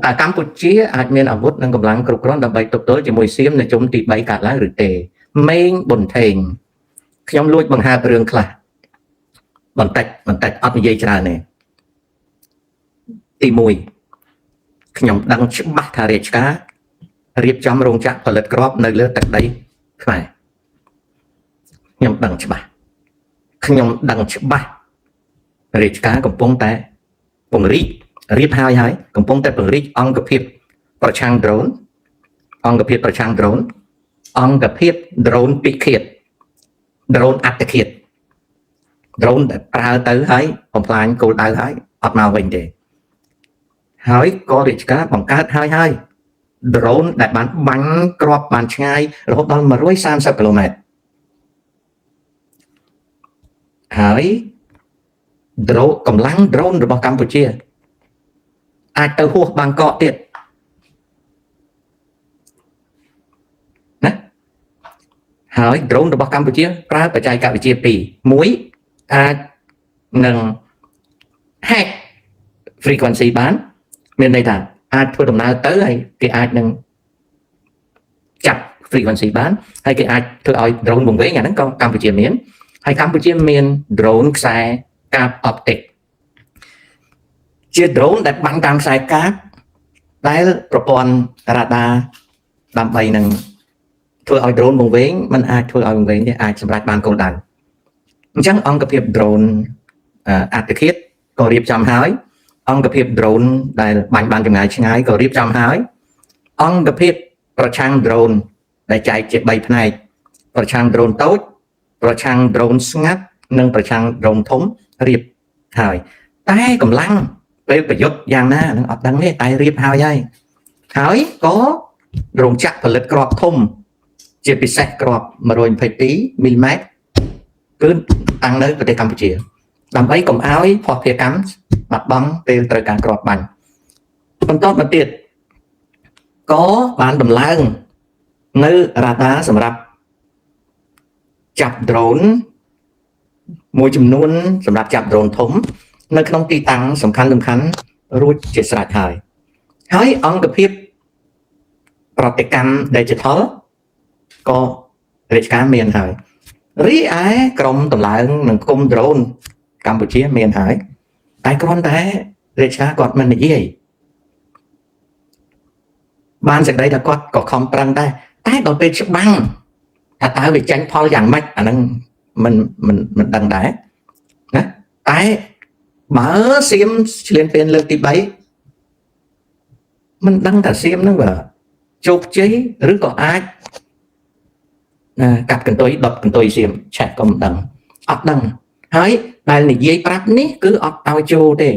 tại Campuchiaអាចមានអាវុធនិងកម្លាំងគ្រប់គ្រាន់ដើម្បីទប់ទល់ជាមួយសៀមនៅជុំទី3កើតឡើងឬទេមេងប៊ុនថេងខ្ញុំលួចបង្ហើបរឿងខ្លះបន្តិចអត់និយាយច្រើនទេទី1ខ្ញុំដឹងច្បាស់ថារាជការរៀបចំរោងចក្រផលិតគ្រាប់នៅលើទឹកដីខ្មែរខ្ញុំដឹងច្បាស់រាជការកំពុងតែពង្រីករៀបហើយកំពុងតែពង្រីកអង្គភាពប្រឆាំងដ្រូនអង្គភាពដ្រូនពិឃាតដ្រូនអត្តឃាតដ្រូនដែលប្រើទៅហើយបំផ្លាញគោលដៅហើយអត់មកវិញទេហើយក៏រាជការបង្កើតហើយដ្រូនដែលបានបាញ់គ្រាប់បានឆ្ងាយរហូតដល់130គីឡូម៉ែត្រហើយកម្លាំងដ្រូនរបស់កម្ពុជាអាចទៅហួសបាងកកទៀតណាហើយដ្រូនរបស់កម្ពុជាប្រើបច្ចេកវិទ្យា2មួយអាចនឹង hack frequency បានមានន័យថាអាចធ្វើដំណើរទៅហើយគេអាចនឹងចាប់ frequency បានហើយគេអាចធ្វើឲ្យ drone វង្វេងអាហ្នឹងក៏កម្ពុជាមានហើយកម្ពុជាមាន drone ខ្សែកាបអបទិកជា drone ដែលបាញ់តាមខ្សែកាបដែលប្រព័ន្ធរ៉ាដាដើម្បីនឹងធ្វើឲ្យ drone វង្វេងมันអាចធ្វើឲ្យវង្វេងទេអាចសម្រេចបានគោលដៅអញ្ចឹងអង្គភាព drone អត្តឃាតក៏រៀបចំហើយអង្គភាព drone ដែលបាញ់បានចម្ងាយឆ្ងាយក៏រៀបចំហើយអង្គភាពប្រឆាំង drone ដែលចែកជា3ផ្នែកប្រឆាំង drone តូចប្រឆាំង drone ស្ងាត់និងប្រឆាំង drone ធំរៀបហើយតែកម្លាំងពេលប្រយុទ្ធយ៉ាងណានឹងអត់ដឹងទេតែរៀបហើយក៏រោងចក្រផលិតគ្រាប់ធំជាពិសេសគ្រាប់122មីលីម៉ែត្រគឺតាំងនៅប្រទេសកម្ពុជាដើម្បីកុំឲ្យភស្តុភារកម្មបាត់បង់ពេលត្រូវការគ្រាប់បាញ់បន្តមកទៀតក៏បានដំឡើងនៅរ៉ាដាសម្រាប់ចាប់ drone មួយចំនួនសម្រាប់ចាប់ drone ធំនៅក្នុងទីតាំងសំខាន់រួចជាស្រេចហើយអង្គភាពប្រតិកម្ម digital ក៏រាជការមានហើយរីឯក្រុមតម្លើងនិងគុំ drone កម្ពុជាមានហើយតែគ្រាន់តែរាជការគាត់មិននិយាយបានសេចក្តីថាគាត់ក៏ខំប្រឹងដែរតែដល់ពេលច្បាំងថាតើវាចាញ់ផលយ៉ាងម៉េចអាហ្នឹងមិនដឹងដែរណាតែបើសៀមឆ្លៀនពៀនលើកទី3មិនដឹងថាសៀមហ្នឹងបើជោគជ័យឬក៏អាចកាត់កន្ទុយដុតកន្ទុយសៀមឆែកក៏មិនដឹងអត់ដឹងហើយដែលនិយាយប្រាប់នេះគឺអត់ឲ្យចូលទេ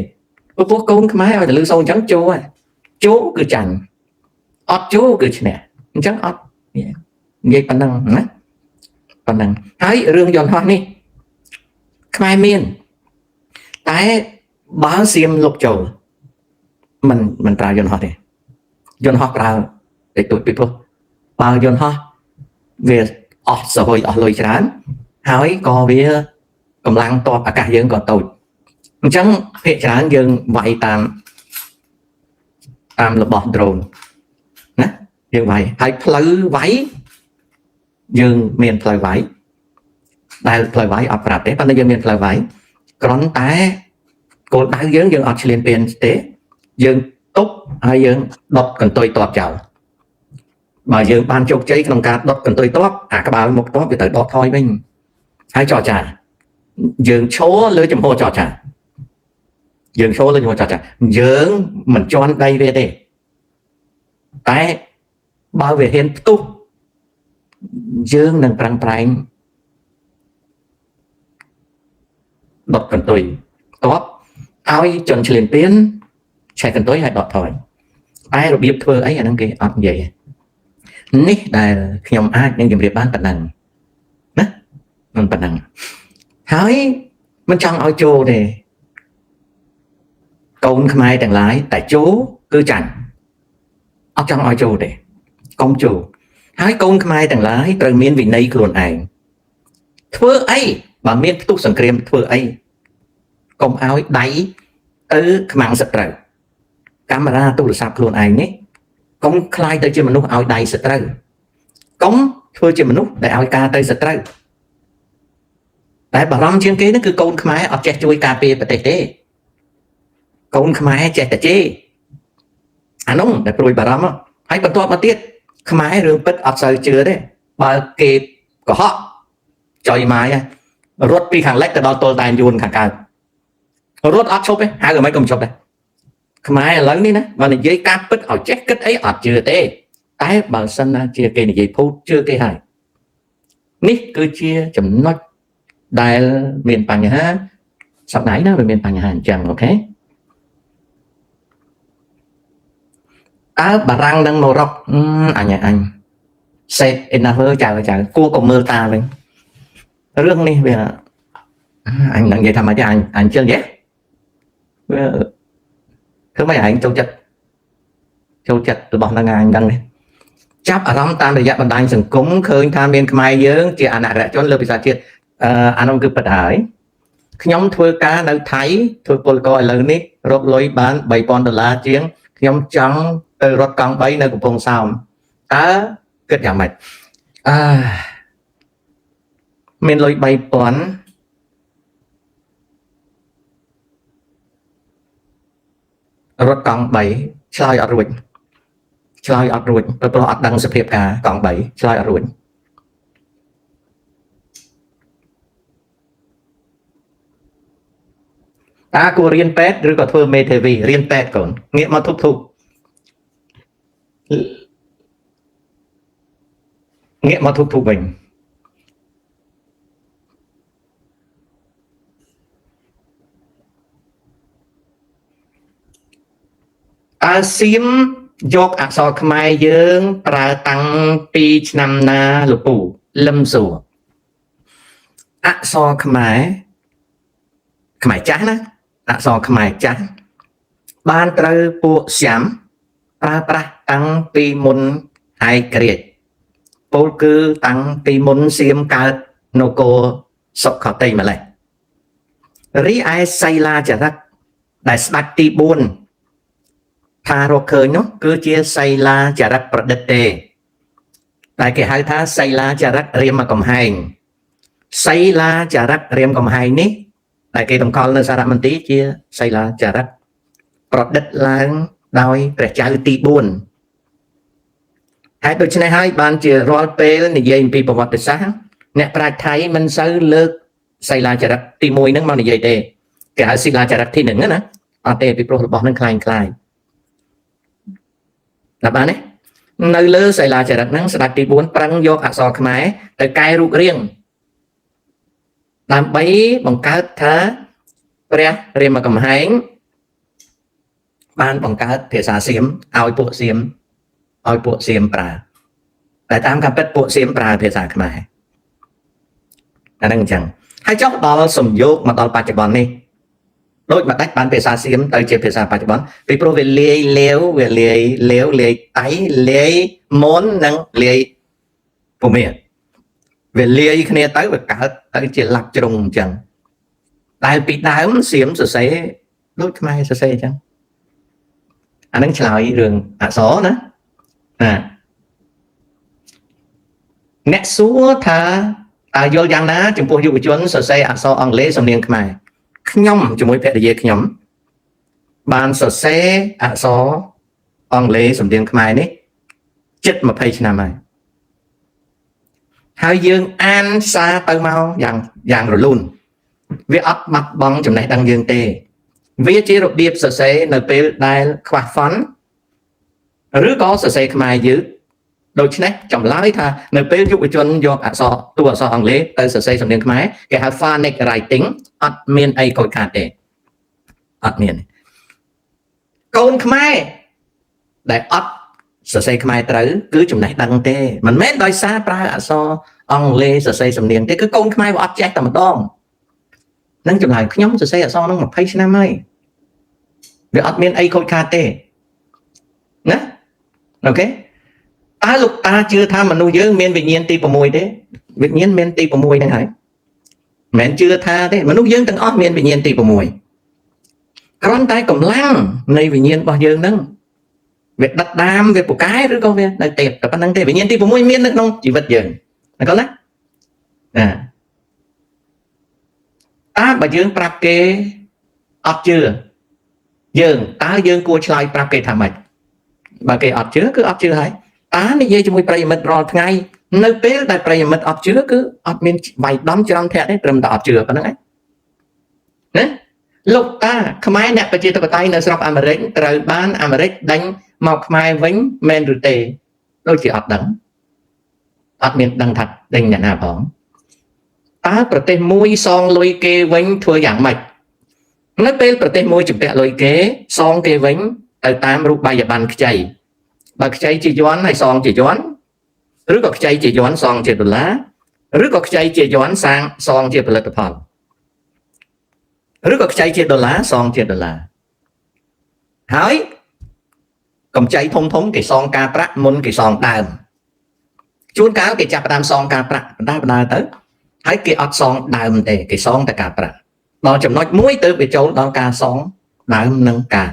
ព្រោះកូនខ្មែរឲ្យតែលឺសូរអញ្ចឹងចូលគឺចាញ់អត់ចូលគឺឈ្នះអញ្ចឹងអត់និយាយប៉ុណ្ណឹងណាប៉ុណ្ណឹងហើយរឿងយន្តហោះនេះខ្មែរមានតែបើសៀមលុបចូលមិនប្រើយន្តហោះទេយន្តហោះប្រើតែទូចពីព្រោះបើយន្តហោះវាអស់សហួយអស់លុយច្រើនហើយក៏វាកម្លាំងទ័ពអាកាសយើងក៏តូចអញ្ចឹងភាគច្រើនយើងវាយតាមរបស់ drone ណាយើងវាយហើយផ្លូវវាយយើងមានផ្លូវវាយដែលផ្លូវវាយអត់ប្រាប់ទេប៉ុន្តែយើងមានផ្លូវវាយគ្រាន់តែគោលដៅយើងអត់ឆ្លៀនពៀនទេយើងទប់ហើយយើងដុតកន្ទុយទ័ពចោលបើយើងបានជោគជ័យក្នុងការដុតកន្ទុយទ័ពអាក្បាលមុខទ័ពវាទៅដកថយវិញហើយចរចាយើងឈរលើចំហចរចាយើងមិនជន់ដៃវាទេតែបើវាហ៊ានផ្ទុះយើងនឹងប្រឹងប្រែងដុតកន្ទុយទ័ពឲ្យជន់ឆ្លៀនពៀនឆែកកន្ទុយឲ្យដកថយតែរបៀបធ្វើអីអាហ្នឹងគេអត់និយាយនេះដែលខ្ញុំអាចនឹងជម្រាបបានប៉ុណ្ណឹងណាមិនប៉ុណ្ណឹងហើយមិនចង់ឲ្យចូលទេកូនខ្មែរទាំងឡាយតែចូលគឺចាញ់អត់ចង់ឲ្យចូលទេកុំចូលហើយកូនខ្មែរទាំងឡាយត្រូវមានវិន័យខ្លួនឯងធ្វើអីបើមានផ្ទុះសង្គ្រាមធ្វើអីកុំឲ្យដៃទៅខ្មាំងសត្រូវ camera ទូរស័ព្ទខ្លួនឯងនេះកុំខ្លាយទៅជាមនុស្សឲ្យដៃសត្រូវកុំធ្វើជាមនុស្សដែលឲ្យការទៅសត្រូវតែបារម្ភជាងគេហ្នឹងគឺកូនខ្មែរអត់ចេះជួយការពារប្រទេសទេកូនខ្មែរចេះតែជេរអានោះតែព្រួយបារម្ភហើយបន្ទាប់មកទៀតខ្មែររឿងពិតអត់សូវជឿទេបើគេកុហកចុយម៉ាយរត់ពីខាងលិចទៅដល់ទល់តែនយួនខាងកើតរត់អត់ឈប់ទេហៅមិនក៏មិនឈប់ដែរខ្មែរឥឡូវនេះណាបើនិយាយការពិតឲ្យចេះគិតអីអត់ជឿទេតែបើសិនណាជាគេនិយាយភូតជឿគេហើយនេះគឺជាចំណុចដែលមានបញ្ហាសប្តាហ៍ណាវាមានបញ្ហាអញ្ចឹងអូខេតើបារាំងនឹងមករកអញសេតអេណាវើចៅគួរក៏មើលតាវិញរឿងនេះវាអញនឹងនិយាយថាម៉េចអញជឿទេវាធ្វើម៉េចឯងចូលចិត្តរបស់នឹងអញដឹងទេចាប់អារម្មណ៍តាមរយៈបណ្ដាញសង្គមឃើញថាមានខ្មែរយើងជាអនុរដ្ឋជនលើភាសាជាតិអានោះគឺពិតហើយខ្ញុំធ្វើការនៅថៃធ្វើពលករឥឡូវនេះរកលុយបាន$3,000ជាងខ្ញុំចង់ទៅរត់កង់3នៅកំពង់សោមតើគិតយ៉ាងម៉េចមានលុយ$3,000រត់កង់3ឆ្លើយអត់រួចព្រោះអត់ដឹងសភាពការកង់3ឆ្លើយអត់រួចតើគួររៀនពេទ្យឬក៏ធ្វើមេធាវីរៀនពេទ្យកូនងាកមកធុបងាកមកធុបវិញតើសៀមយកអក្សរខ្មែរយើងប្រើតាំងពីឆ្នាំណាលោកពូលឹមសួរអក្សរខ្មែរចាស់ណាអក្សរខ្មែរចាស់បានត្រូវពួកសៀមប្រើប្រាស់តាំងពីមុនឯករាជ្យពលគឺតាំងពីមុនសៀមកើតនគរសុខតីម្លេះរីឯសីលាចារឹកដែលស្ដេចទី4ថារកឃើញនោះគឺជាសីលាចារឹកប្រឌិតទេតែគេហៅថាសីលាចារឹករាមកំហែងសីលាចារឹករាមកំហែងនេះតែគេតម្កល់នៅសារមន្ទីរជាសីលាចារឹកប្រឌិតឡើងដោយព្រះចៅទី4ហើយដូច្នេះហើយបានជារាល់ពេលនិយាយពីប្រវត្តិសាស្ត្រអ្នកប្រាជ្ញថៃមិនសូវលើកសីលាចារឹកទី1ហ្នឹងមកនិយាយទេគេហៅសីលាចារឹកទី1ណាអត់ទេពីព្រោះរបស់ហ្នឹងคล้ายដល់បានទេនៅលើសីលាចារឹកហ្នឹងស្ដេចទី4ប្រឹងយកអក្សរខ្មែរទៅកែរូបរាងដើម្បីបង្កើតថាព្រះរាមកំហែងបានបង្កើតភាសាសៀមឲ្យពួកសៀមប្រើតែតាមការពិតពួកសៀមប្រើភាសាខ្មែរអាហ្នឹងអញ្ចឹងហើយចុះដល់សំយោគមកដល់បច្ចុប្បន្ននេះដូចមកដាច់បានភាសាសៀមទៅជាភាសាបច្ចុប្បន្នពីព្រោះវាលាយលាវលាយតៃលាយមុននិងលាយពូមាវាលាយគ្នាទៅវាកើតទៅជាលក្ខជ្រុងអញ្ចឹងតែពីដើមសៀមសរសេរដូចខ្មែរសរសេរអញ្ចឹងអានឹងឆ្លើយរឿងអក្សរណាអ្នកសួរថាតើយល់យ៉ាងណាចំពោះយុវជនសរសេរអក្សរអង់គ្លេសសំនៀងខ្មែរខ្ញុំជាមួយភរិយាខ្ញុំបានសរសេរអក្សរអង់គ្លេសសំនៀងខ្មែរនេះជិត20ឆ្នាំហើយយើងអានសារទៅមកយ៉ាងរលូនវាអត់បាត់បង់ចំណេះដឹងយើងទេវាជារបៀបសរសេរនៅពេលដែលខ្វះហ្វន់ឬក៏សរសេរខ្មែរយឺតដូច្នេះចម្លើយថានៅពេលយុវជនយកអក្សរតួអក្សរអង់គ្លេសទៅសរសេរសំនៀងខ្មែរគេហៅ phonic writing អត់មានអីខូចខាតទេអត់មានកូនខ្មែរដែលអត់សរសេរខ្មែរត្រូវគឺចំណេះដឹងទេមិនមែនដោយសារប្រើអក្សរអង់គ្លេសសរសេរសំនៀងទេគឺកូនខ្មែរវាអត់ចេះតែម្ដងនឹងចម្លើយខ្ញុំសរសេរអក្សរនោះ20ឆ្នាំហើយវាអត់មានអីខូចខាតទេណាអូខេតើលោកតាជឿថាមនុស្សយើងមានវិញ្ញាណទី6ទេវិញ្ញាណមានទី6ហ្នឹងហើយមិនមែនជឿថាទេមនុស្សយើងទាំងអស់មានវិញ្ញាណទី6 គ្រាន់តែកម្លាំងនៃវិញ្ញាណរបស់យើងហ្នឹងវាដិតដាមវាពូកែឬក៏វានៅទេតែប៉ុណ្្នឹងទេវិញ្ញាណទី6មាននៅក្នុងជីវិតយើងណាកូនណាបើយើងប្រាប់គេអត់ជឿយើងតើយើងគួរឆ្លើយប្រាប់គេថាម៉េចបើគេអត់ជឿគឺអត់ជឿហើយតើនិយាយជាមួយប្រិយមិត្តរាល់ថ្ងៃនៅពេលដែលប្រិយមិត្តអត់ជឿគឺអត់មានវាយដំច្រំធាក់ទេត្រឹមតែអត់ជឿប៉ុណ្្នឹងឯងណាលោកតាខ្មែរអ្នកប្រជាធិបតេយ្យនៅស្រុកអាមេរិកត្រូវបានអាមេរិកដេញមកខ្មែរវិញមែនឬទេដូចជាអត់ដឹងអត់មានដឹងថាដេញអ្នកណាផងតើប្រទេសមួយសងលុយគេវិញធ្វើយ៉ាងម៉េចនៅពេលប្រទេសមួយជំពាក់លុយគេសងគេវិញទៅតាមរូបបាយប័ណ្ណខ្ចីបើខ្ចីជាយន់ហើយសងជាយន់ឬក៏ខ្ចីជាយន់សងជាដុល្លារឬក៏ខ្ចីជាយន់សងជាផលិតផលឬក៏ខ្ចីជាដុល្លារសងជាដុល្លារហើយកម្ចីធំគេសងការប្រាក់មុនគេសងដើមជួនកាលគេចាប់ផ្ដើមសងការប្រាក់បណ្ដាទៅហើយគេអត់សងដើមទេគេសងតែការប្រាក់ដល់ចំណុចមួយទៅវាចូលដល់ការសងដើមនិងការ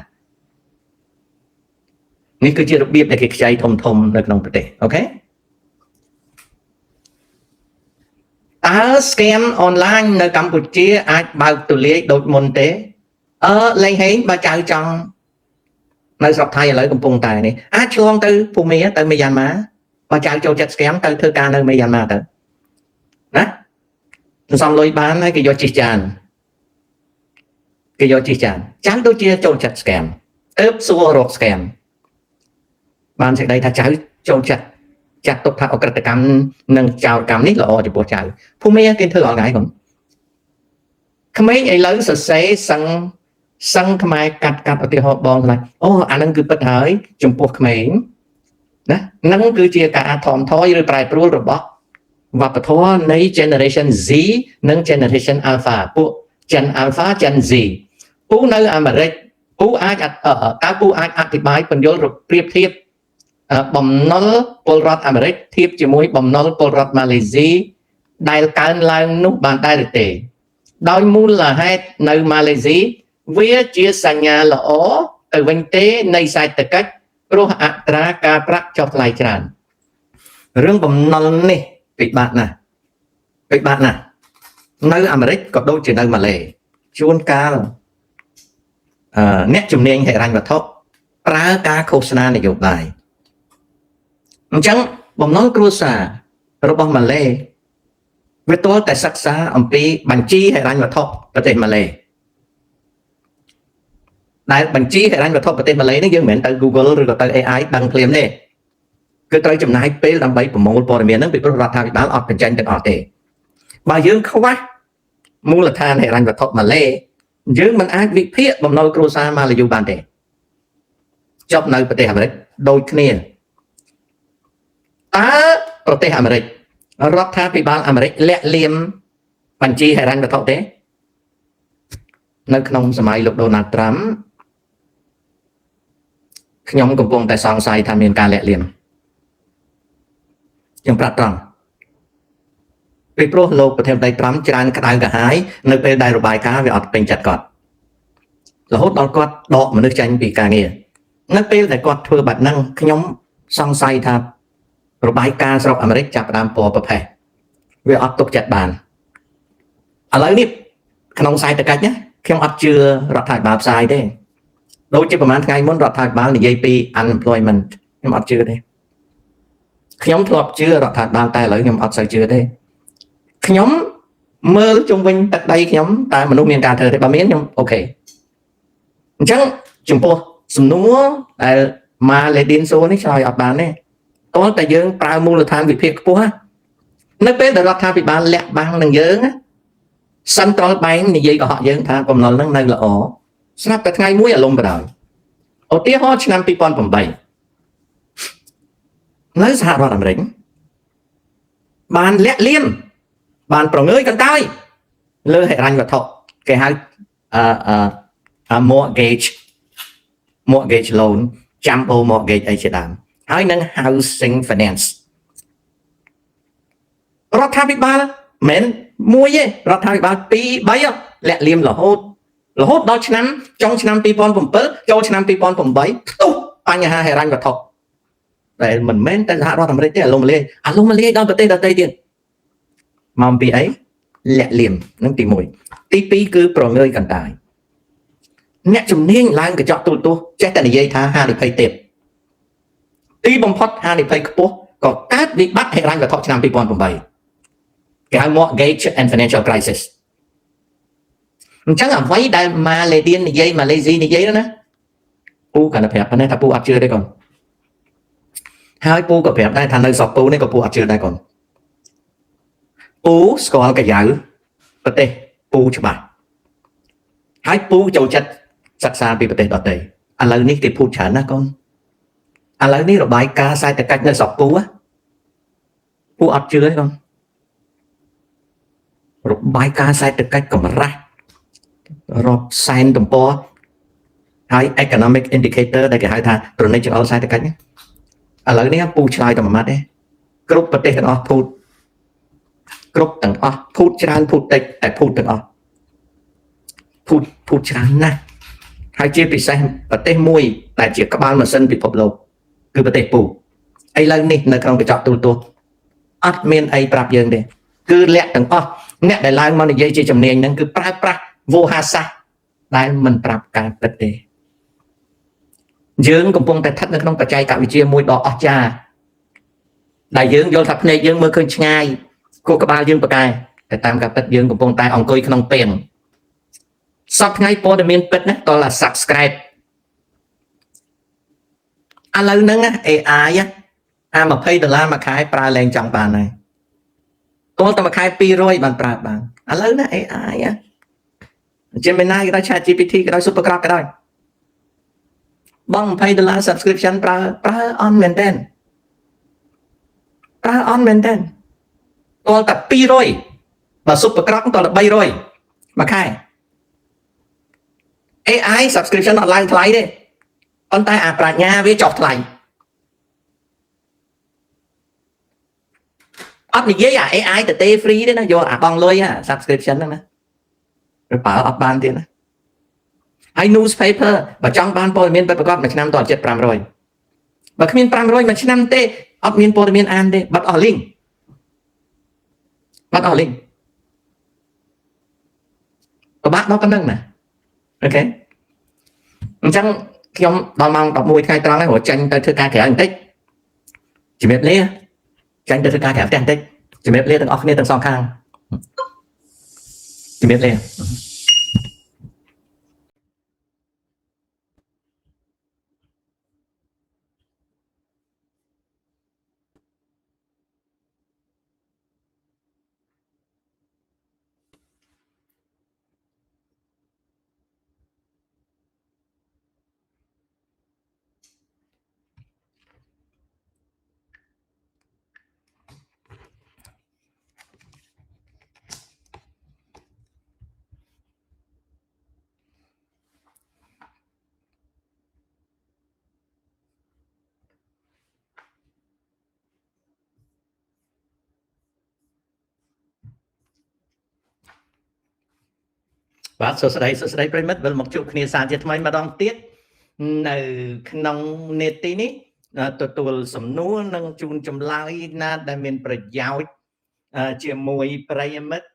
នេះគឺជារបៀបដែលគេខ្ចីធំនៅក្នុងប្រទេសអូខេតើ scam online នៅកម្ពុជាអាចបើកទូលាយដូចមុនទេលេងហេងបើចៅចង់នៅស្រុកថៃឥឡូវកំពុងតែនេះអាចឆ្លងទៅភូមាទៅមីយ៉ាន់ម៉ាបើចៅចូលចិត្ត scam ទៅធ្វើការនៅមីយ៉ាន់ម៉ាទៅណាសន្សំលុយបានហើយគេយកជិះចានចៅដូចជាចូលចិត្ត scam សួររក scam បានសេចក្តីថាចៅចូលចិត្តចាត់ទុកថាអក្រិតកម្មនិងចោរកម្មនេះល្អចំពោះចៅភូមិគេធ្វើអត់ថ្ងៃគាត់ក្មេងឥឡូវសរសេរសឹងខ្មែរកាត់ឧទាហរណ៍បងខ្លះអូអានឹងគឺពិតហើយចំពោះក្មេងណានឹងគឺជាការថមថយឬប្រែប្រួលរបស់វប្បធម៌នៃ generation Z និង generation Alpha ពួក Gen Alpha Gen Z ពូនៅអាមេរិកពូអាចអธิบายពន្យល់ប្រៀបធៀបបំណុលពលរដ្ឋអាមេរិកធៀបជាមួយបំណុលពលរដ្ឋម៉ាឡេស៊ីដែលកើនឡើងនោះបានដែរឬទេដោយមូលហេតុនៅម៉ាឡេស៊ីវាជាសញ្ញាល្អទៅវិញទេនៃសេដ្ឋកិច្ចព្រោះអត្រាការប្រាក់ចុះថ្លៃច្រើនរឿងបំណុលនេះពិបាកណាស់នៅអាមេរិកក៏ដូចជានៅម៉ាឡេជួនកាលអ្នកជំនាញហិរញ្ញវត្ថុប្រើការឃោសនានយោបាយអញ្ចឹងបំណុលគ្រួសាររបស់ម៉ាឡេវាទាល់តែសិក្សាអំពីបញ្ជីហិរញ្ញវត្ថុប្រទេសម៉ាឡេដែលបញ្ជីហិរញ្ញវត្ថុប្រទេសម៉ាឡេនេះយើងមិនមែនទៅ Google ឬក៏ទៅ AI ដឹងភ្លាមទេគឺត្រូវចំណាយពេលដើម្បីប្រមូលព័ត៌មានហ្នឹងពីព្រោះរដ្ឋាភិបាលអត់បញ្ចេញទាំងអស់ទេបើយើងខ្វះមូលដ្ឋានហិរញ្ញវត្ថុម៉ាឡេយើងមិនអាចវិភាគបំណុលគ្រួសារម៉ាឡេយូបានទេចប់នៅប្រទេសអាមេរិកដូចគ្នាតើប្រទេសអាមេរិករដ្ឋាភិបាលអាមេរិកលាក់លៀមបញ្ជីហិរញ្ញវត្ថុទេនៅក្នុងសម័យលោកដូណាល់ត្រាំខ្ញុំកំពុងតែសង្ស័យថាមានការលាក់លៀមខ្ញុំប្រាប់ត្រង់ពីព្រោះលោកប្រធានាធិបតីត្រាំច្រើនក្តៅក្រហាយនៅពេលដែលរបាយការណ៍វាអត់ពេញចិត្តគាត់រហូតដល់គាត់ដកមនុស្សចេញពីការងារនៅពេលដែលគាត់ធ្វើបែបហ្នឹងខ្ញុំសង្ស័យថារបាយការណ៍ស្រុកអាមេរិកចាប់ផ្ដើមពណ៌ប្រផេះវាអត់ទុកចិត្តបានឥឡូវនេះក្នុងខ្សែតកាច់ណាខ្ញុំអត់ជឿរដ្ឋាភិបាលផ្សាយទេដូចជាប្រហែលថ្ងៃមុនរដ្ឋាភិបាលនិយាយពី unemployment ខ្ញុំអត់ជឿទេខ្ញុំធ្លាប់ជឿរដ្ឋាភិបាលតែឥឡូវខ្ញុំអត់សូវជឿទេខ្ញុំមើលជុំវិញទឹកដីខ្ញុំតើមនុស្សមានការធ្វើទេបើមានខ្ញុំអូខេអញ្ចឹងចំពោះសំណួរដែលម៉ាឡេឌីនសួរនេះឆ្លើយអត់បានទេតើតែយើងប្រើមូលដ្ឋានវិភាគខ្ពស់នៅពេលដែលរដ្ឋាភិបាលលាក់បាំងនឹងយើងCentral Bank និយាយកុហកយើងថាបំណុលហ្នឹងនៅល្អស្រាប់តែថ្ងៃមួយអាលំបដោយឧទាហរណ៍ឆ្នាំ2008នៅសហរដ្ឋអាមេរិកបានលាក់លៀមបានប្រងើយកន្តើយលើហិរញ្ញវត្ថុគេហៅmortgage loan jumbo mortgage អីជាដើមហើយនឹង housing finance រដ្ឋាភិបាលមិនមួយទេរដ្ឋាភិបាល2 3លាក់លៀមរហូត រហូតដល់ឆ្នាំចុងឆ្នាំ2007ចូលឆ្នាំ2008ផ្ទុះបញ្ហាហិរញ្ញវត្ថុដែលមិនមែនតែសហរដ្ឋអាមេរិកទេអាឡុងមាលាយដល់ប្រទេសដទៃទៀតមកពីអីលាក់លៀមនឹងទី1ទី2គឺប្រងើយកណ្ដាលអ្នកជំនាញឡើងកញ្ចក់ទូរទស្សន៍ចេះតែនិយាយថាហានិភ័យទៀតទីបំផុតហានិភ័យខ្ពស់ក៏កើតវិបត្តិហិរញ្ញវត្ថុឆ្នាំ2008គេហៅ mortgage and financial crisis អញ្ចឹងអ្វីដែលម៉ាឡេស៊ីនិយាយណាពូគាត់ប្រាប់ប៉ុណ្ណេះថាពូអត់ជឿទេកូនហើយពូក៏ប្រាប់ដែរថានៅស្រុកពូនេះក៏ពូអត់ជឿដែរកូនពូស្គាល់កាយៅប្រទេសពូច្បាស់ហើយពូចូលចិត្តសិក្សាពីប្រទេសដទៃឥឡូវនេះគេพูดច្រើនណាស់កូនឥឡូវនេះរបាយការណ៍សេដ្ឋកិច្ចនៅស្រុកពូអត់ជឿទេកូនរបាយការណ៍សេដ្ឋកិច្ចកម្រាស់រាប់សែនទំព័រហើយ economic indicator ដែលគេហៅថាប្រណិតចង្អុលសេដ្ឋកិច្ចឥឡូវនេះពូឆ្លើយតែមួយម៉ាត់ទេគ្រប់ប្រទេសទាំងអស់พูดគ្រប់ទាំងអស់พูดច្រើនพูดតិចតែพูดទាំងអស់พูดច្រើនណាស់ហើយជាពិសេសប្រទេសមួយដែលជាក្បាលម៉ាស៊ីនពិភពលោកគឺប្រទេសពូឥឡូវនេះនៅក្នុងកញ្ចក់ទូរទស្សន៍អត់មានអីប្រាប់យើងទេគឺលាក់ទាំងអស់អ្នកដែលឡើងមកនិយាយជាជំនាញហ្នឹងគឺប្រើប្រាស់វោហារសាស្ត្រដែលមិនប្រាប់ការពិតទេយើងកំពុងតែស្ថិតនៅក្នុងបច្ចេកវិទ្យាមួយដ៏អស្ចារ្យដែលយើងយល់ថាភ្នែកយើងមើលឃើញឆ្ងាយខួរក្បាលយើងប្រកែតែតាមការពិតយើងកំពុងតែអង្គុយក្នុងពេលសប្តាហ៍ថ្ងៃព័ត៌មានពិតណាតើ subscribe ឥឡូវហ្នឹង AI អា$20មួយខែប្រើលែងចង់បានហើយតើតែមួយខែ200បានប្រើបានឥឡូវណា AI Gemini ក៏ដោយ ChatGPT ក៏ដោយ Super Grok ក៏ដោយបង$20 subscription ប្រើអន់មែនតើប្រើអន់មែនតើតើតែ200បើ Super Grok តើ300មួយខែ AI subscription អត់ឡើងថ្លៃទេប៉ុន្តែអាប្រាជ្ញាវាចុះថ្លៃអត់និយាយអា AI ទៅទេ free ទេណាយកអាបងលុយអា subscription ហ្នឹងណាប្រើអត់បានទៀតណាហើយ newspaper បើចង់បានព័ត៌មានពិតប្រាកដមួយឆ្នាំតើចិត្ត500បើគ្មាន500មួយឆ្នាំទេអត់មានព័ត៌មានអានទេបាត់អស់ link ពិបាកដល់ប៉ុណ្្នឹងណាអូខេអញ្ចឹងខ្ញុំដល់ម៉ោង11ថ្ងៃត្រង់ហើយព្រោះចាញ់ទៅធ្វើការក្រៅបន្តិចជំរាបលាចាញ់ទៅធ្វើការក្រៅផ្ទះបន្តិចជំរាបលាទាំងអស់គ្នាទាំងសងខាងជំរាបលាបាទសួស្តីប្រិមិត្តវិលមកជួបគ្នាសារជាថ្មីម្ដងទៀតនៅក្នុងនេតិនេះទទួលសំណួរនិងជូនចម្លើយណាដែលមានប្រយោជន៍ជាមួយប្រិមិត្ត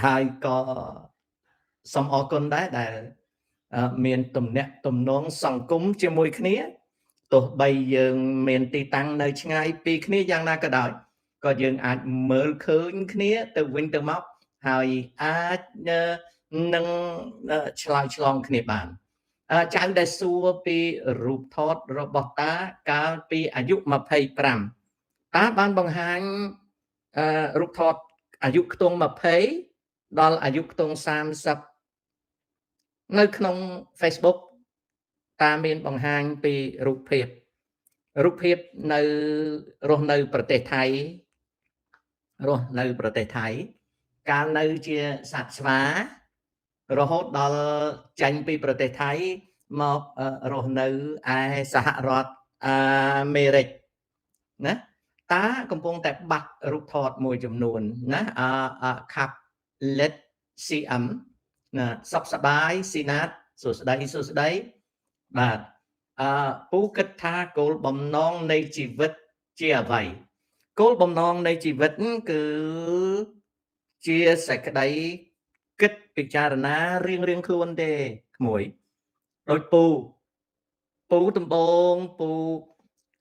ហើយក៏សូមអរគុណដែរដែលមានទំនាក់ទំនងសង្គមជាមួយគ្នាទោះបីយើងមានទីតាំងនៅឆ្ងាយពីគ្នាយ៉ាងណាក៏ដោយក៏យើងអាចមើលឃើញគ្នាទៅវិញទៅមកហើយអាចនឹងឆ្លើយឆ្លងគ្នាបានចៅដែលសួរពីរូបថតរបស់តាកាលពីអាយុ25តាបានបង្ហាញរូបថតអាយុខ្ទង់20ដល់អាយុខ្ទង់30នៅក្នុង Facebook តាមានបង្ហាញពីរូបភាពនៅរស់នៅប្រទេសថៃកាលនៅជាសត្វស្វារហូតដល់ចាញ់ពីប្រទេសថៃមករស់នៅឯសហរដ្ឋអាមេរិកណាតាកំពុងតែបាត់រូបថតមួយចំនួនណាខាប់ let CM ណាសុខសប្បាយស៊ីណាតសួស្ដីបាទពូគិតថាគោលបំណងនៃជីវិតជាអ្វីគោលបំណងនៃជីវិតគឺជាសេចក្តីគិតពិចារណារៀងខ្លួនទេក្មួយដូចពូដំបងពូ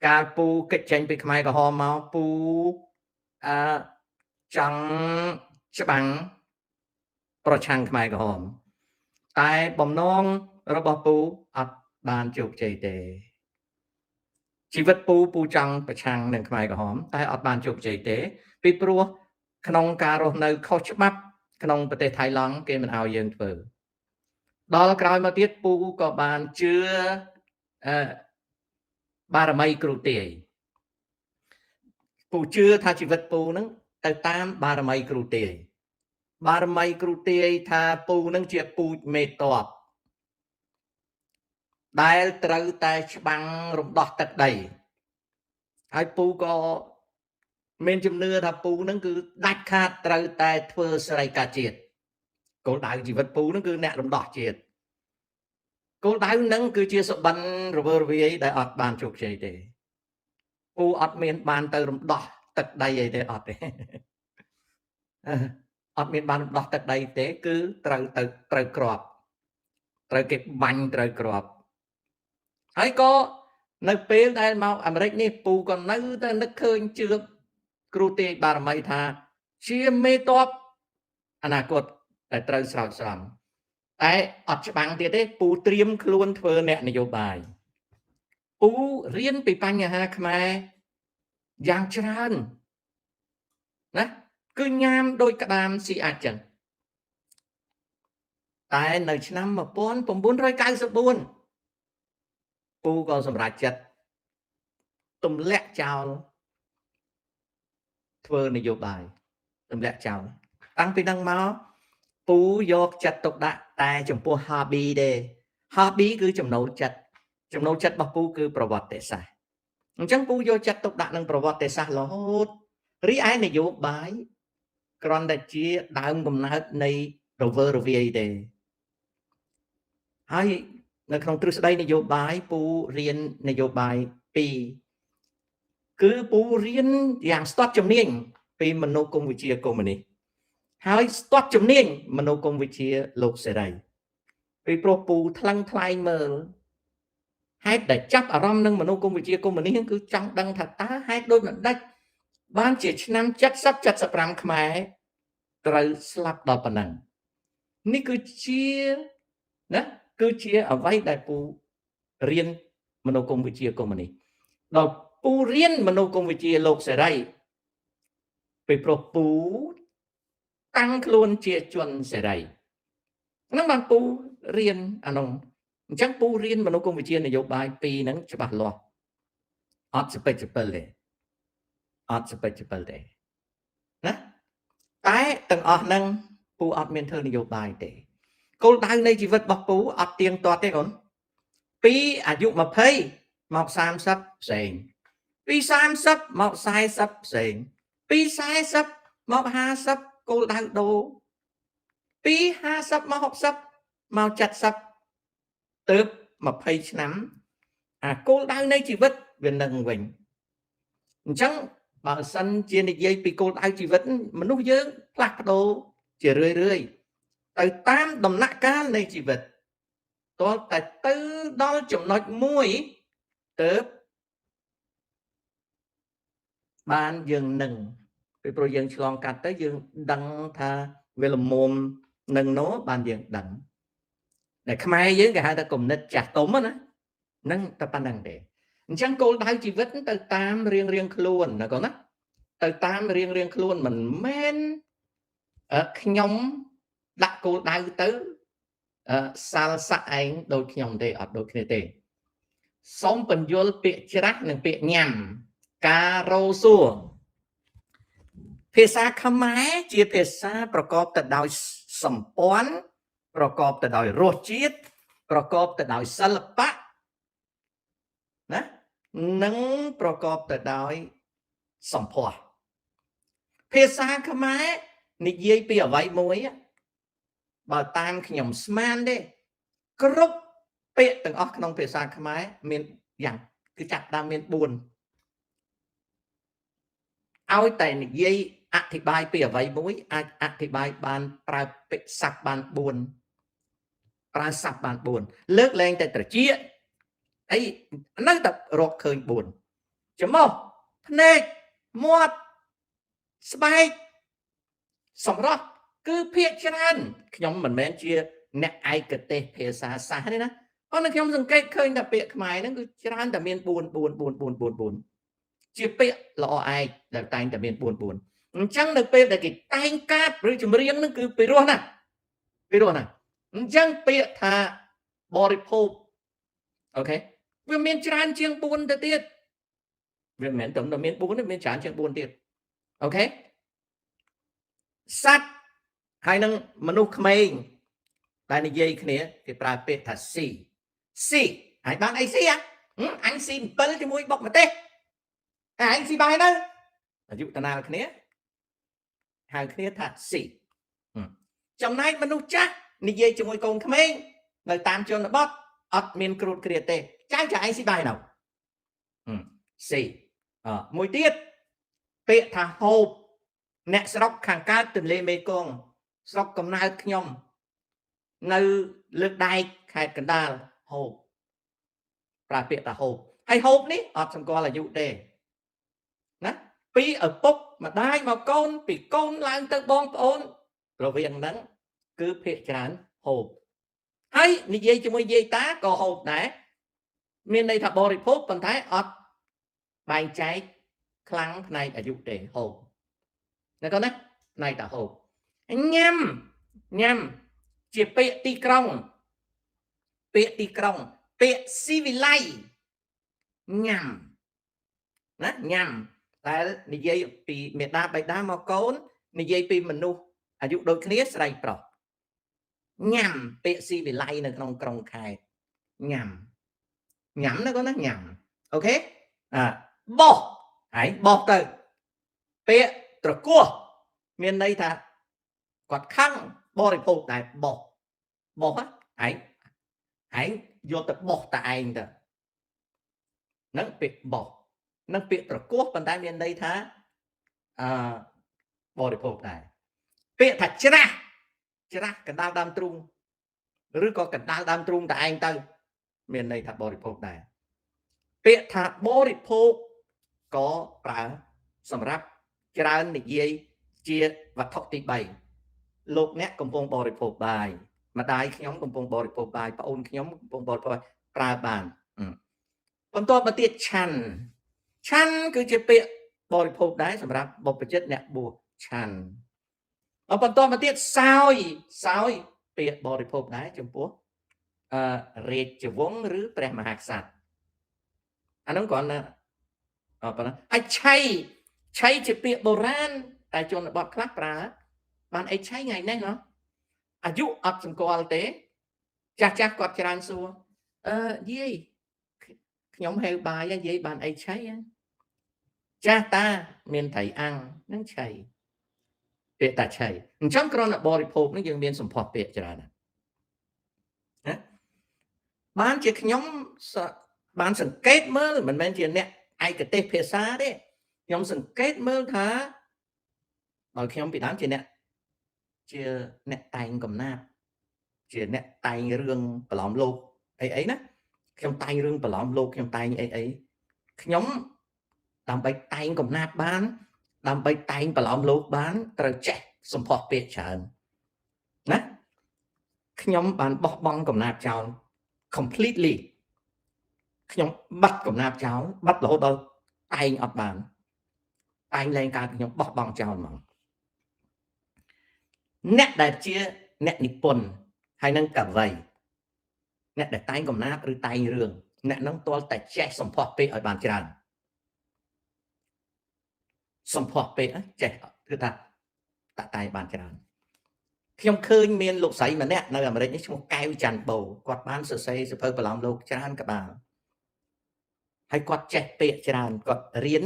កាលពូកិច្ចចេញពីខ្មែរក្រហមមកពូចង់ច្បាំងប្រឆាំងខ្មែរក្រហមតែបំណងរបស់ពូអត់បានជោគជ័យទេជីវិតពូចង់ប្រឆាំងនឹងខ្មែរក្រហមតែអត់បានជោគជ័យទេពីព្រោះក្នុងការរស់នៅខុសច្បាប់ក្នុងប្រទេសថៃឡង់គេមិនឲ្យយើងធ្វើដល់ក្រោយមកទៀតពូក៏បានជឿបារមីគ្រូទាយពូជឿថាជីវិតពូនឹងទៅតាមបារមីគ្រូទាយបារមីគ្រូទាយថាពូនឹងជាពូជមេតបដែលត្រូវតែច្បាំងរំដោះទឹកដីហើយពូក៏មានជំនឿថាពូនឹងគឺដាច់ខាតត្រូវតែធ្វើសេរីការជាតិគោលដៅជីវិតពូនឹងគឺអ្នករំដោះជាតិគោលដៅនឹងគឺជាសុបិនរវើរវាយដែលអត់បានជោគជ័យទេពូអត់មានបានទៅរំដោះទឹកដីអីទេអត់ទេអត់មានបានរំដោះទឹកដីទេគឺត្រូវក្របត្រូវគេបាញ់ត្រូវក្របហើយក៏នៅពេលដែលមកអាមេរិកនេះពូក៏នៅតែនឹកឃើញជឿគ្រូទាយបារមីថាជាមេតបអនាគតដែលត្រូវស្រោចស្រង់តែអត់ច្បាំងទៀតទេពូត្រៀមខ្លួនធ្វើអ្នកនយោបាយពូរៀនពីបញ្ហាខ្មែរយ៉ាងច្រើនណាគឺញ៉ាំដោយក្តាមស៊ីអាចចឹងតែនៅឆ្នាំ1994ពូក៏សម្រេចចិត្តទម្លាក់ចោលធ្វើនយោបាយទម្លាក់ចោលតាំងពីហ្នឹងមកពូយកចិត្តទុកដាក់តែចំពោះ hobby ទេ hobby គឺចំណូលចិត្តរបស់ពូគឺប្រវត្តិសាស្ត្រអញ្ចឹងពូយកចិត្តទុកដាក់នឹងប្រវត្តិសាស្ត្ររហូតរីឯនយោបាយគ្រាន់តែជាដើមកំណើតនៃរវើរវាយទេហើយនៅក្នុងទ្រឹស្ដីនយោបាយពូរៀននយោបាយ2គឺពូរៀនយ៉ាងស្ទាត់ជំនាញពីមនោគមវិជ្ជាកុម្មុយនីសហើយស្ទាត់ជំនាញមនោគមវិជ្ជាលោកសេរីពីព្រោះពូថ្លឹងថ្លែងមើលហេតុដែលចាប់អារម្មណ៍នឹងមនោគមវិជ្ជាកុម្មុយនីសគឺចង់ដឹងថាតើហេតុដូចម្ដេចបានជាឆ្នាំ70-75ខ្មែរត្រូវស្លាប់ដល់ប៉ុណ្ណឹងនេះគឺជាអ្វីដែលពូរៀនមនោគមវិជ្ជាកុម្មុយនីសដល់ពូរៀនមនោគមវិជ្ជាលោកសេរីពីព្រោះពូតាំងខ្លួនជាជនសេរីហ្នឹងបានពូរៀនអានោះអញ្ចឹងពូរៀនមនោគមវិជ្ជានយោបាយ2ហ្នឹងច្បាស់លាស់អត់ស្ពេចស្ពិលទេណាតែទាំងអស់ហ្នឹងពូអត់មានធ្វើនយោបាយទេគោលដៅនៃជីវិតរបស់ពូអត់ទៀងទាត់ទេអូនពីអាយុ20មក30ផ្សេងពី30មក40ផ្សេងពី40មក50គោលដៅដូរពី50មក60មក70ទៅ20ឆ្នាំអាគោលដៅនៃជីវិតវានឹងវិញអញ្ចឹងបើសិនជានិយាយពីគោលដៅជីវិតមនុស្សយើងផ្លាស់ប្ដូរជារឿយទៅតាមដំណាក់កាលនៃជីវិតតើតែទៅដល់ចំណុចមួយទៅបានយើងនឹងពីព្រោះយើងឆ្លងកាត់ទៅយើងដឹងថាវាលមុំនឹងណោបានយើងដឹងតែខ្មែរយើងគេហៅថាគំនិតចាស់ទុំណាហ្នឹងតែប៉ុណ្្នឹងទេអញ្ចឹងគោលដៅជីវិតទៅតាមរៀងខ្លួនណាកូនណាទៅតាមរៀងខ្លួនមិនមែនខ្ញុំដាក់គោលដៅទៅសាលសាក់ឯងដូចខ្ញុំទេអត់ដូចគ្នាទេសូមបញ្យល់ពាក្យច្រាស់និងពាក្យញ៉ាំការរោសួរភាសាខ្មែរជាភាសាប្រកបទៅដោយសម្ព័ន្ធប្រកបទៅដោយរសជាតិប្រកបទៅដោយសិល្បៈណានិងប្រកបទៅដោយសម្ផស្សភាសាខ្មែរនិយាយពីអ្វីមួយ បើតាមខ្ញុំស្មានទេគ្រប់ពាក្យទាំងអស់ក្នុងភាសាខ្មែរមានយ៉ាងគឺចាប់ដើមមាន4ឲ្យតែនិយាយអធិប្បាយពីអ្វីមួយអាចអធិប្បាយបានប្រើពាក្យស័ព្ទបាន4ប្រើស័ព្ទបាន4លើកលែងតែត្រចៀកអីនៅតែរកឃើញ4ច្រមុះភ្នែកមាត់ស្បែកសម្រស់គឺភាគច្រើនខ្ញុំមិនមែនជាអ្នកឯកទេសភាសាសាស្ត្រទេណាប៉ុន្តែខ្ញុំសង្កេតឃើញថាពាក្យខ្មែរហ្នឹងគឺច្រើនតែមាន4ជាពាក្យល្អឯកដែលតែងតែមាន4អញ្ចឹងនៅពេលដែលគេតែងកាតឬចម្រៀងហ្នឹងគឺពីរោះណាអញ្ចឹងពាក្យថាបរិភោគអូខេវាមានច្រើនជាង4ទៅទៀតវាមិនមែនត្រឹមតែមាន4ទេមានច្រើនជាង4ទៀតអូខេសត្វហើយនឹងមនុស្សក្មេងដែលនិយាយគ្នាគេប្រើពាក្យថាស៊ីហើយបានអីស៊ីអញស៊ី7ជាមួយបុកម្ទេសអញស៊ីបាយទៅអាយុតាណាគ្នាហៅគ្នាថាស៊ីចំណែកមនុស្សចាស់និយាយជាមួយកូនក្មេងនៅតាមជនបទអត់មានគ្រូតគ្រាទេចៅឯងស៊ីបាយនៅស៊ីមួយទៀតពាក្យថាហូបអ្នកស្រុកខាងកើតទន្លេមេគង្គស្រុកកំណើតខ្ញុំនៅលើកដែកខេត្តកណ្ដាលហូបប្រើពាក្យថាហូបហើយហូបនេះអត់សម្គាល់អាយុទេណាពីឪពុកម្ដាយមកកូនពីកូនឡើងទៅបងប្អូនរវាងហ្នឹងគឺភាគច្រើនហូបហើយនិយាយជាមួយយាយតាក៏ហូបដែរមានន័យថាបរិភោគប៉ុន្តែអត់បែងចែកខ្លាំងផ្នែកអាយុទេហូបណាកូនណាផ្នែកតែហូបញ៉ាំជាពាក្យទីក្រុងពាក្យស៊ីវិល័យញ៉ាំណាញ៉ាំតែនិយាយពីមេដាបៃតាមកកូននិយាយពីមនុស្សអាយុដូចគ្នាស្រីប្រុសញ៉ាំពាក្យស៊ីវិល័យនៅក្នុងក្រុងខេត្តញ៉ាំណាកូនណាញ៉ាំអូខេបោះហើយបោះទៅពាក្យត្រគោះមានន័យថាគាត់ខឹងបរិភោគតែបោះឯងយកទៅបោះតែឯងទៅនឹងពាក្យបោះនឹងពាក្យត្រគោះប៉ុន្តែមានន័យថាបរិភោគដែរពាក្យថាច្រាស់កណ្ដាលដើមទ្រូងឬក៏កណ្ដាលដើមទ្រូងតែឯងទៅមានន័យថាបរិភោគដែរពាក្យថាបរិភោគក៏ប្រើសម្រាប់ច្រើននិយាយជាវត្ថុទី3លោកអ្នកកំពុងបរិភោគបាយម្ដាយខ្ញុំកំពុងបរិភោគបាយប្អូនខ្ញុំកំពុងបរិភោគប្រើបានបន្ទាប់មកទៀតឆាន់គឺជាពាក្យបរិភោគដែរសម្រាប់បុព្វជិតអ្នកបួសឆាន់បន្ទាប់មកទៀតសោយពាក្យបរិភោគដែរចំពោះរាជវង្សឬព្រះមហាក្សត្រអានោះគ្រាន់តែប៉ុណ្ណាហើយឆៃជាពាក្យបុរាណតែជនបទខ្លះប្រើបានអីឆៃថ្ងៃនេះហ៎អាយុអត់សម្គាល់ទេចាស់គាត់ច្រើនសួរយាយខ្ញុំហៅបាយយាយបានអីឆៃចាស់តាមានត្រីអាំងនឹងឆៃពាក្យតាឆៃអញ្ចឹងគ្រាន់តែបរិភោគនេះយើងមានសម្ផស្សពាក្យច្រើនណាបានជាខ្ញុំបានសង្កេតមើលមិនមែនជាអ្នកឯកទេសភាសាទេខ្ញុំសង្កេតមើលថាដោយខ្ញុំពីដើមជាអ្នកតែងកំណាព្យជាអ្នកតែងរឿងប្រឡំលោកអីណាខ្ញុំតែងរឿងប្រឡំលោកខ្ញុំតែងអីខ្ញុំដើម្បីតែងកំណាព្យបានដើម្បីតែងប្រឡំលោកបានត្រូវចេះសម្ផស្សពាក្យច្រើនណាខ្ញុំបានបោះបង់កំណាព្យចោល completely ខ្ញុំបាត់កំណាព្យចោលបាត់រហូតដល់តែងអត់បានតែងលែងកើតខ្ញុំបោះបង់ចោលហ្មងអ្នកដែលជាអ្នកនិពន្ធហើយនឹងកវីអ្នកដែលតែងកំណាព្យឬតែងរឿងអ្នកនឹងទាល់តែចេះសម្ផស្សពេកឲ្យបានច្រើនសម្ផស្សពេកចេះគឺថាតែបានច្រើនខ្ញុំឃើញមានលោកស្រីម្នាក់នៅអាមេរិកនេះឈ្មោះកែវច័ន្ទបូគាត់បានសរសេរសៀវភៅប្រឡំលោកច្រើនក្បាលហើយគាត់ចេះពាក្យច្រើនគាត់រៀន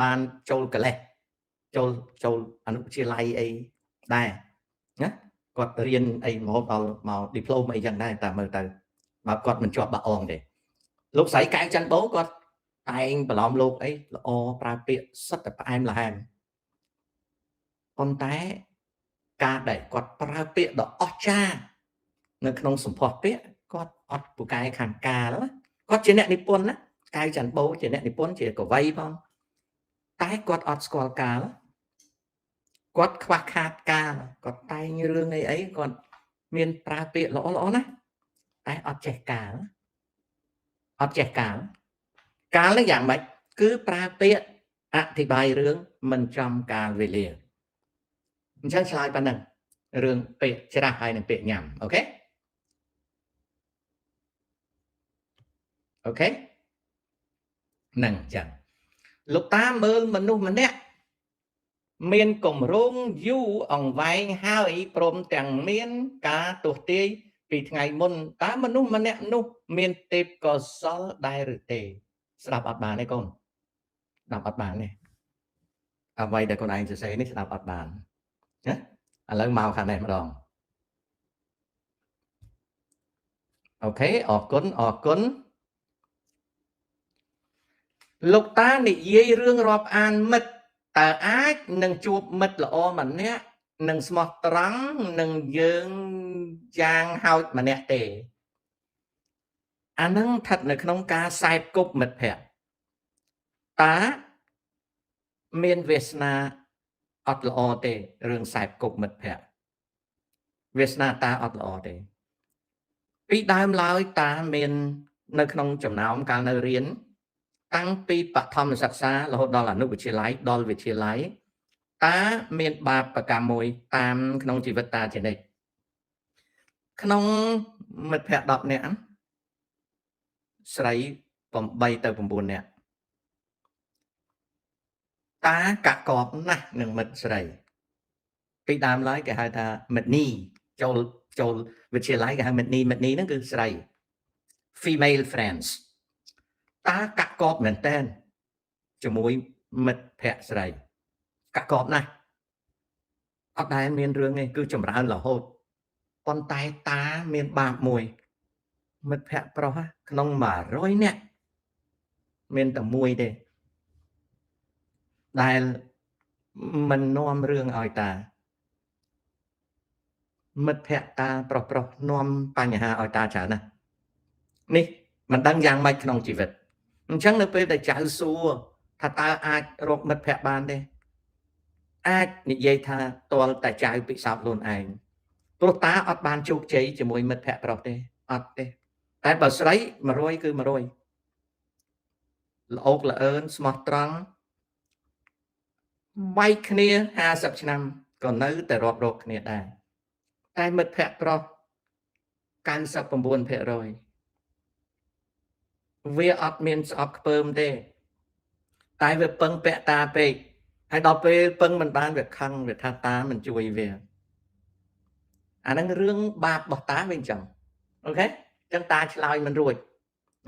បានចូលកលេសចូលអនុវិទ្យាល័យអីដែរណា គាត់រៀនអីរហូតដល់មក diploma អីចឹងដែរតែមើលទៅបើគាត់មិនជាប់បាក់អងទេលោកស្រីកែវច័ន្ទបូគាត់តែងបន្លំលោកអីល្អប្រើពាក្យសិតតែផ្អែមល្ហែមប៉ុន្តែការដែលគាត់ប្រើពាក្យដ៏អស្ចារ្យនៅក្នុងសម្ផស្សពាក្យគាត់អត់ពូកែខាងកាលគាត់ជាអ្នកនិពន្ធណាកែវច័ន្ទបូជាអ្នកនិពន្ធជាកវីផងតែគាត់អត់ស្គាល់កាលគាត់ខ្វះខាតកាលគាត់តែងរឿងអីគាត់មានប្រើពាក្យល្អណាស់តែអត់ចេះកាលអត់ចេះកាលនេះយ៉ាងម៉េចគឺប្រើពាក្យអធិប្បាយរឿងមិនចំកាលវេលាអញ្ចឹងឆ្លើយប៉ុណ្ណឹងរឿងពាក្យច្រាស់ហើយនឹងពាក្យញ៉ាំអូខេហ្នឹងអញ្ចឹងលោកតាមើលមនុស្សម្នាក់មានគម្រោងយូរអង្វែងហើយព្រមទាំងមានការទស្សទាយពីថ្ងៃមុនតើមនុស្សម្នាក់នោះមានទេពកោសល្យដែរឬទេស្ដាប់អត់បានទេកូនស្ដាប់អត់បានទេអ្វីដែលកូនឯងសរសេរនេះស្ដាប់អត់បានណាឥឡូវមកខាងនេះម្ដងអូខេអរគុណលោកតានិយាយរឿងរាប់អានមិត្តតើអាចនឹងជួបមិត្តល្អម្នាក់នឹងស្មោះត្រង់នឹងយើងយ៉ាងហោចម្នាក់ទេអានឹងស្ថិតនៅក្នុងការសែបគប់មិត្តភក្តិតាមានវាសនាអត់ល្អទេរឿងសែបគប់មិត្តភក្តិវាសនាតាអត់ល្អទេពីដើមឡើយតាមាននៅក្នុងចំណោមកាលនៅរៀនតាំងពីបឋមសិក្សារហូតដល់អនុវិទ្យាល័យដល់វិទ្យាល័យតាមានបាបកម្មមួយតាមក្នុងជីវិតតាជានិច្ចក្នុងមិត្តភក្តិ10នាក់ស្រី8ទៅ9នាក់តាកាក់កបណាស់នឹងមិត្តស្រីពីដើមឡើយគេហៅថាមិត្តនីចូលវិទ្យាល័យគេហៅមិត្តនីហ្នឹងគឺស្រី female friends តាកាក់កបមែនតើជាមួយមិត្តភក្តិស្រីកាក់កបណាស់អត់ដែលមានរឿងទេគឺចម្រើនរហូតប៉ុន្តែតាមានបាបមួយមិត្តភក្តិប្រុសក្នុង100នាក់មានតែមួយទេដែលមិននាំរឿងឲ្យតាមិត្តភក្តិតាប្រុសនាំបញ្ហាឲ្យតាច្រើនណាស់នេះមិនដឹងយ៉ាងម៉េចក្នុងជីវិតអញ្ចឹងនៅពេលដែលចៅសួរថាតើអាចរកមិត្តភក្តិបានទេអាចនិយាយថាទាល់តែចៅពិសោធន៍ខ្លួនឯងព្រោះតាអត់បានជោគជ័យជាមួយមិត្តភក្តិប្រុសទេអត់ទេតែបើស្រី100គឺ100ល្អកល្អឿនស្មោះត្រង់បែកគ្នា50ឆ្នាំក៏នៅតែរាប់រកគ្នាដែរតែមិត្តភក្តិប្រុស99%វាអត់មានស្អប់ខ្ពើមទេតែវាពឹងពាក់តាពេកហើយដល់ពេលពឹងមិនបានវាខឹងវាថាតាមិនជួយវាអាហ្នឹងរឿងបាបរបស់តាវិញចឹងអូខេចឹងតាឆ្លើយមិនរួច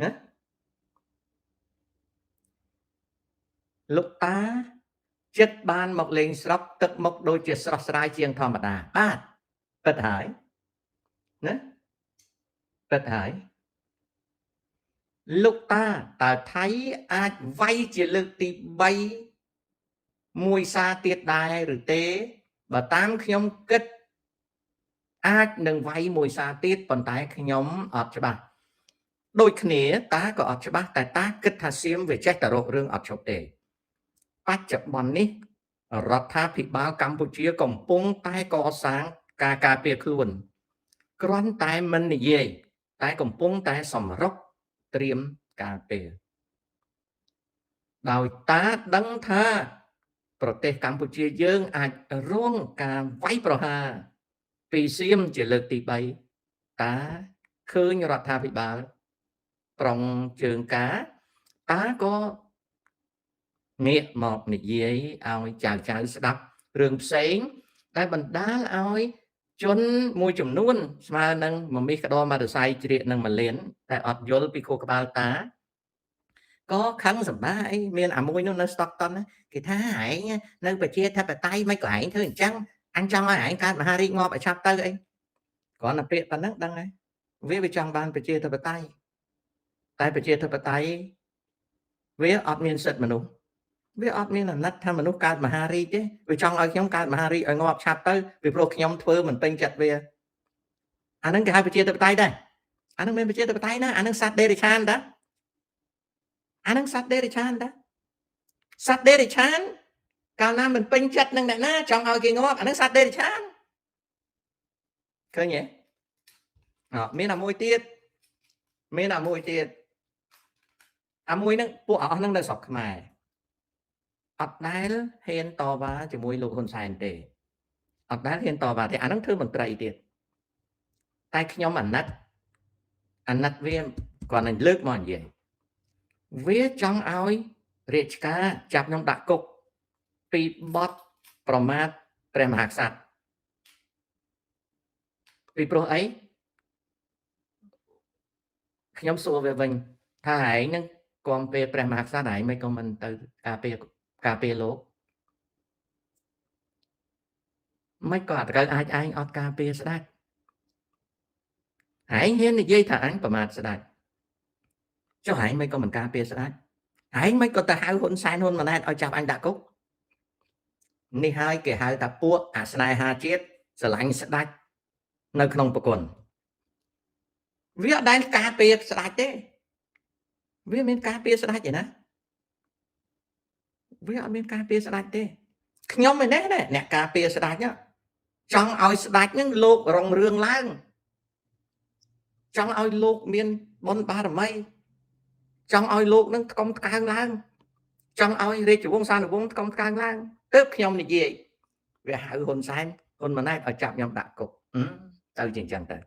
ណាលោកតាចិត្តបានមកលេងស្រុកទឹកមុខដូចជាស្រស់ស្រាយជាងធម្មតាបាទពិតហើយណាពិតហើយលោកតាតើថៃអាចវាយជាលើកទី3មួយសារទៀតដែរឬទេបើតាមខ្ញុំគិតអាចនឹងវាយមួយសារទៀតប៉ុន្តែខ្ញុំអត់ច្បាស់ដូចគ្នាតាក៏អត់ច្បាស់តែតាគិតថាសៀមវាចេះតែរករឿងអត់ឈប់ទេបច្ចុប្បន្ននេះរដ្ឋាភិបាលកម្ពុជាកំពុងតែកសាងការការពារខ្លួនគ្រាន់តែមិននិយាយតែកំពុងតែសម្រុកត្រៀមការពារដោយតាដឹងថាប្រទេសកម្ពុជាយើងអាចរងការវាយប្រហារពីសៀមជាលើកទី3តាឃើញរដ្ឋាភិបាលប្រុងជើងការតាក៏ងាកមកនិយាយឲ្យចៅស្ដាប់រឿងផ្សេងតែបណ្ដាលឲ្យជនមួយចំនួនស្មើនឹងមមាសក្តរមរស័យជ្រៀកនឹង1លានតែអត់យល់ពីខួរក្បាលតាក៏ខឹងសម្បាអីមានអាមួយនោះនៅ Stockton គេថាឯងនៅប្រជាធិបតេយ្យមិនក៏ឯងធ្វើអញ្ចឹង anh trong aiកើតមហារាជងាប់ឲ្យឆាប់ទៅអីគ្រាន់តែពាក្យប៉ុណ្ណឹងដឹងហើយវាចង់បានប្រជាធិបតេយ្យតែប្រជាធិបតេយ្យវាអត់មានសិទ្ធិមនុស្សវាអត់មានអាណិតថាមនុស្សកើតមហារាជទេវាចង់ឲ្យខ្ញុំកើតមហារាជឲ្យងាប់ឆាប់ទៅពីព្រោះខ្ញុំធ្វើមិនពេញចិត្តវាអាហ្នឹងគេហៅប្រជាធិបតេយ្យដែរអាហ្នឹងមិនប្រជាធិបតេយ្យណាអាហ្នឹងសត្វដេរិឆានតាអាហ្នឹងសត្វដេរិឆានតាសត្វដេរិឆានកាលណាមិនពេញចិត្តនឹងអ្នកណាចង់ឲ្យគេងាប់អាហ្នឹងសត្វដេរិឆានឃើញទេមានអាមួយទៀតអាមួយហ្នឹងពួកអស់ហ្នឹងនៅស្រុកខ្មែរអត់ដែលហ៊ានតវ៉ាជាមួយលោកហ៊ុនសែនទេអត់ដែលហ៊ានតវ៉ាទេអាហ្នឹងធ្វើមន្ត្រីទៀតតែខ្ញុំអាណិតវាគាត់នឹងលើកមកនិយាយវាចង់ឲ្យរាជការចាប់ខ្ញុំដាក់គុកពីបទប្រមាថព្រះមហាក្សត្រពីព្រោះអីខ្ញុំសួរវាវិញថាឯងនឹងគាំពេលព្រះមហាក្សត្រឯងមិនក៏មិនទៅការពារលោកមិនក៏អត់ត្រូវអាចឯងអត់ការពារស្ដេចឯងហ៊ាននិយាយថាអញប្រមាថស្ដេចចុះឯងមិនក៏មិនការពារស្ដេចឯងមិនក៏ទៅហៅហ៊ុនសែនហ៊ុនម៉ាណែតឲ្យចាប់អញដាក់គុកនេះហើយគេហៅថាពួកអាស្នេហាជាតិស្រឡាញ់ស្ដេចនៅក្នុងប្រគុណវាអត់ដែលការពារស្ដេចទេវាមានការពារស្ដេចទេណាវាអត់មានការពារស្ដេចទេខ្ញុំឯនេះអ្នកការពារស្ដេចចង់ឲ្យស្ដេចនឹងលោករងរឿងឡើងចង់ឲ្យលោកមានបុណ្យបារមីចង់ឲ្យលោកនឹងថ្កុំថ្កើងឡើងចង់ឲ្យរាជវង្សានុវង្សថ្កុំថ្កើងឡើងទើបខ្ញុំនិយាយវាហៅហ៊ុនសែនហ៊ុនម៉ាណែតឲ្យចាប់ខ្ញុំដាក់គុកទៅជាអញ្ចឹងទៅ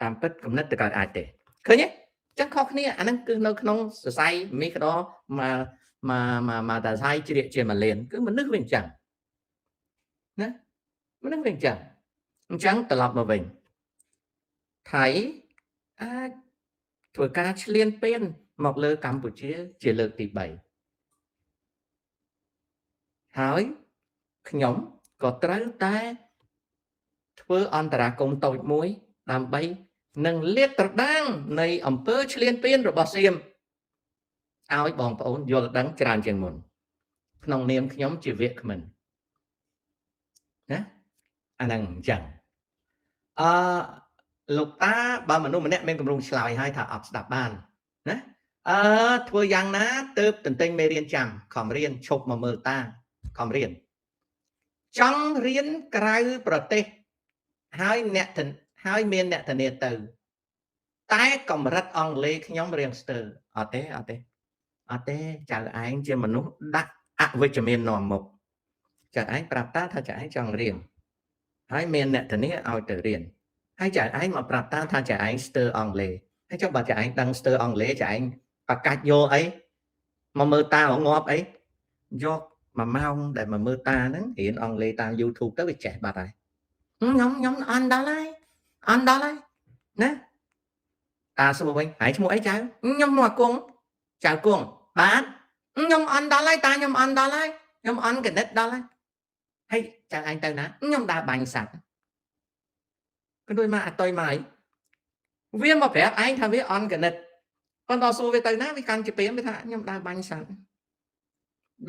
តាមពិតគំនិតទៅកើតអាចទេឃើញទេចឹងខុសគ្នាអាហ្នឹងគឺនៅក្នុងសរសៃមីក្តោមកតាសៃជ្រៀកជាម៉ាលៀនគឺមនុស្សវាអញ្ចឹងណាមនុស្សវាអញ្ចឹងត្រឡប់មកវិញថៃអាចធ្វើការឈ្លានពានមកលើកម្ពុជាជាលើកទី3ហើយខ្ញុំក៏ត្រូវតែធ្វើអន្តរាគមន៍តូចមួយដើម្បីនឹងលាតត្រដាងនៃអង្គើឈ្លានពានរបស់សៀមឲ្យបងប្អូនយល់ដឹងច្រើនជាងមុនក្នុងនាមខ្ញុំជាវាគ្មិនណាអាហ្នឹងអញ្ចឹងលោកតាបើមនុស្សម្នាក់មានគម្រោងឆ្លើយឲ្យថាអត់ស្ដាប់បានណាធ្វើយ៉ាងណាទៅទន្ទិញមេរៀនចាំខំរៀនឈប់មកមើលតាខំរៀនចង់រៀនក្រៅប្រទេសហើយមានអ្នកធានាទៅតែកម្រិតអង់គ្លេសខ្ញុំរៀងស្ទើរអត់ទេចៅឯងជាមនុស្សដាក់អវិជ្ជមាននាំមុខចៅឯងប្រាប់តាថាចៅឯងចង់រៀនហើយមានអ្នកធានាឲ្យទៅរៀនហើយចៅឯងមកប្រាប់តាថាចៅឯងស្ទើរអង់គ្លេសហើយចុះបើចៅឯងដឹងស្ទើរអង់គ្លេសចៅឯងប្រកាច់យកអីមកមើលតាងាប់អីយក1ម៉ោងដែលមកមើលតាហ្នឹងរៀនអង់គ្លេសតាម YouTube ទៅវាចេះបាត់ហើយខ្ញុំអន់ដល់ហើយណាតាសួរវិញហើយឈ្មោះអីចៅខ្ញុំមកគង់ចៅគង់បាទខ្ញុំអន់ដល់ហើយតាខ្ញុំអន់ដល់ហើយខ្ញុំអន់កណិតដល់ហើយចៅឯងទៅណាខ្ញុំដើរបាញ់សัตว์ក៏ដូចមកអតុយមកវាមកប្រាប់ឯងថាវាអន់កណិតប៉ុន្តែសួរវាទៅណាវាកាន់ជាព្រាមវាថាខ្ញុំដើរបាញ់សัตว์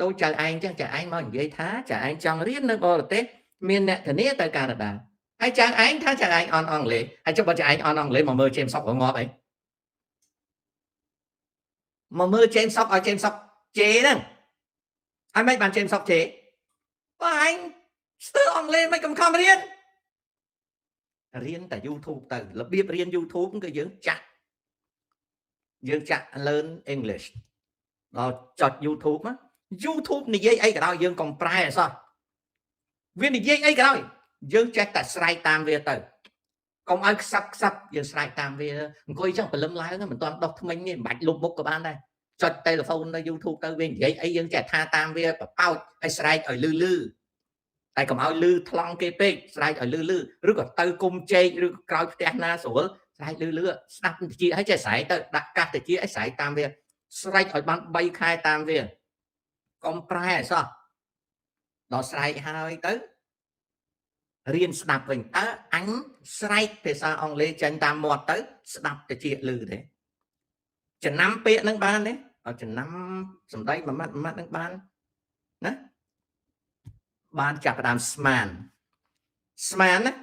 ដូចចៅឯងចឹងចៅឯងមកនិយាយថាចៅឯងចង់រៀននៅបរទេសមានអ្នកធានាទៅកាណាដាហើយចៅឯងថាចៅឯងអន់អង់គ្លេសហើយចុះបើចៅឯងអន់អង់គ្លេសមកមើលជេមសុកងាប់អីមកមើលជេមសុកឲ្យជេមសុកជេហ្នឹងហើយមិនបានជេមសុកជេបើឯងស្ទើរអង់គ្លេសមិនកំខំរៀនតែ YouTube ទៅរបៀបរៀន YouTube គឺយើងចាក់ learn English ដល់ចុច YouTube ណា YouTube និយាយអីក៏ដោយយើងកុំប្រែអសោះវានិយាយអីក៏ដោយយើងចេះតែស្រែកតាមវាទៅកុំឲ្យខ្សឹបយើងស្រែកតាមវាអង្គុយចឹងព្រលឹមឡើងមិនទាន់ដោះថ្មិញទេមិនបាច់លុបមុខក៏បានដែរចុច telephone នៅ YouTube ទៅវានិយាយអីយើងចេះថាតាមវាបបោចឲ្យស្រែកឲ្យលឺតែកុំឲ្យលឺថ្លង់គេពេកស្រែកឲ្យលឺឬក៏ទៅគុំជែកឬក្រោយផ្ទះណាស្រួលស្រែកលឺស្ដាប់តិចឲ្យចេះស្រែកទៅដាក់កាសតិចឲ្យស្រែកតាមវាស្រែកឲ្យបាន3ខែតាមវាកុំប្រែអសោះដល់ស្រែកហើយទៅ រៀនស្ដាប់វិញតើអញស្រែកភាសាអង់គ្លេសចេញតាមមាត់ទៅស្ដាប់តិចលឺទេចំណាំពាក្យហ្នឹងបានទេអត់ចំណាំសំដីមួយម៉ាត់ហ្នឹងបានណាបានចាប់ផ្ដើមស្មានណា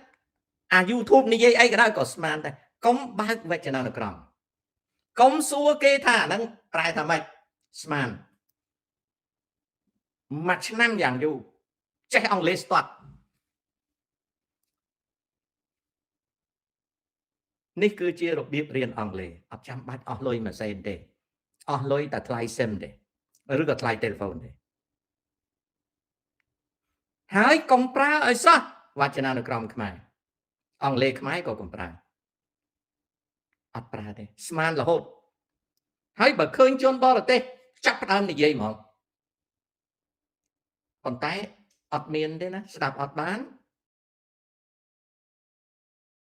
អា YouTube និយាយអីក៏ដោយក៏ស្មានដែរកុំបើកវចនានុក្រមកុំសួរគេថាហ្នឹងប្រែថាម៉េចស្មានមួយឆ្នាំយ៉ាងយូរចេះអង់គ្លេសស្ទាត់នេះគឺជារបៀបរៀនអង់គ្លេសអត់ចាំបាច់អស់លុយមួយសេនទេអស់លុយតែថ្លៃ SIM ទេឬក៏ថ្លៃ telephone ទេហើយកុំប្រើឲ្យសោះវចនានុក្រមខ្មែរអង់គ្លេសខ្មែរក៏កុំប្រើអត់ប្រើទេស្មានរហូតហើយបើឃើញជនបរទេសចាប់ផ្ដើមនិយាយហ្មងប៉ុន្តែអត់មានទេណាស្ដាប់អត់បាន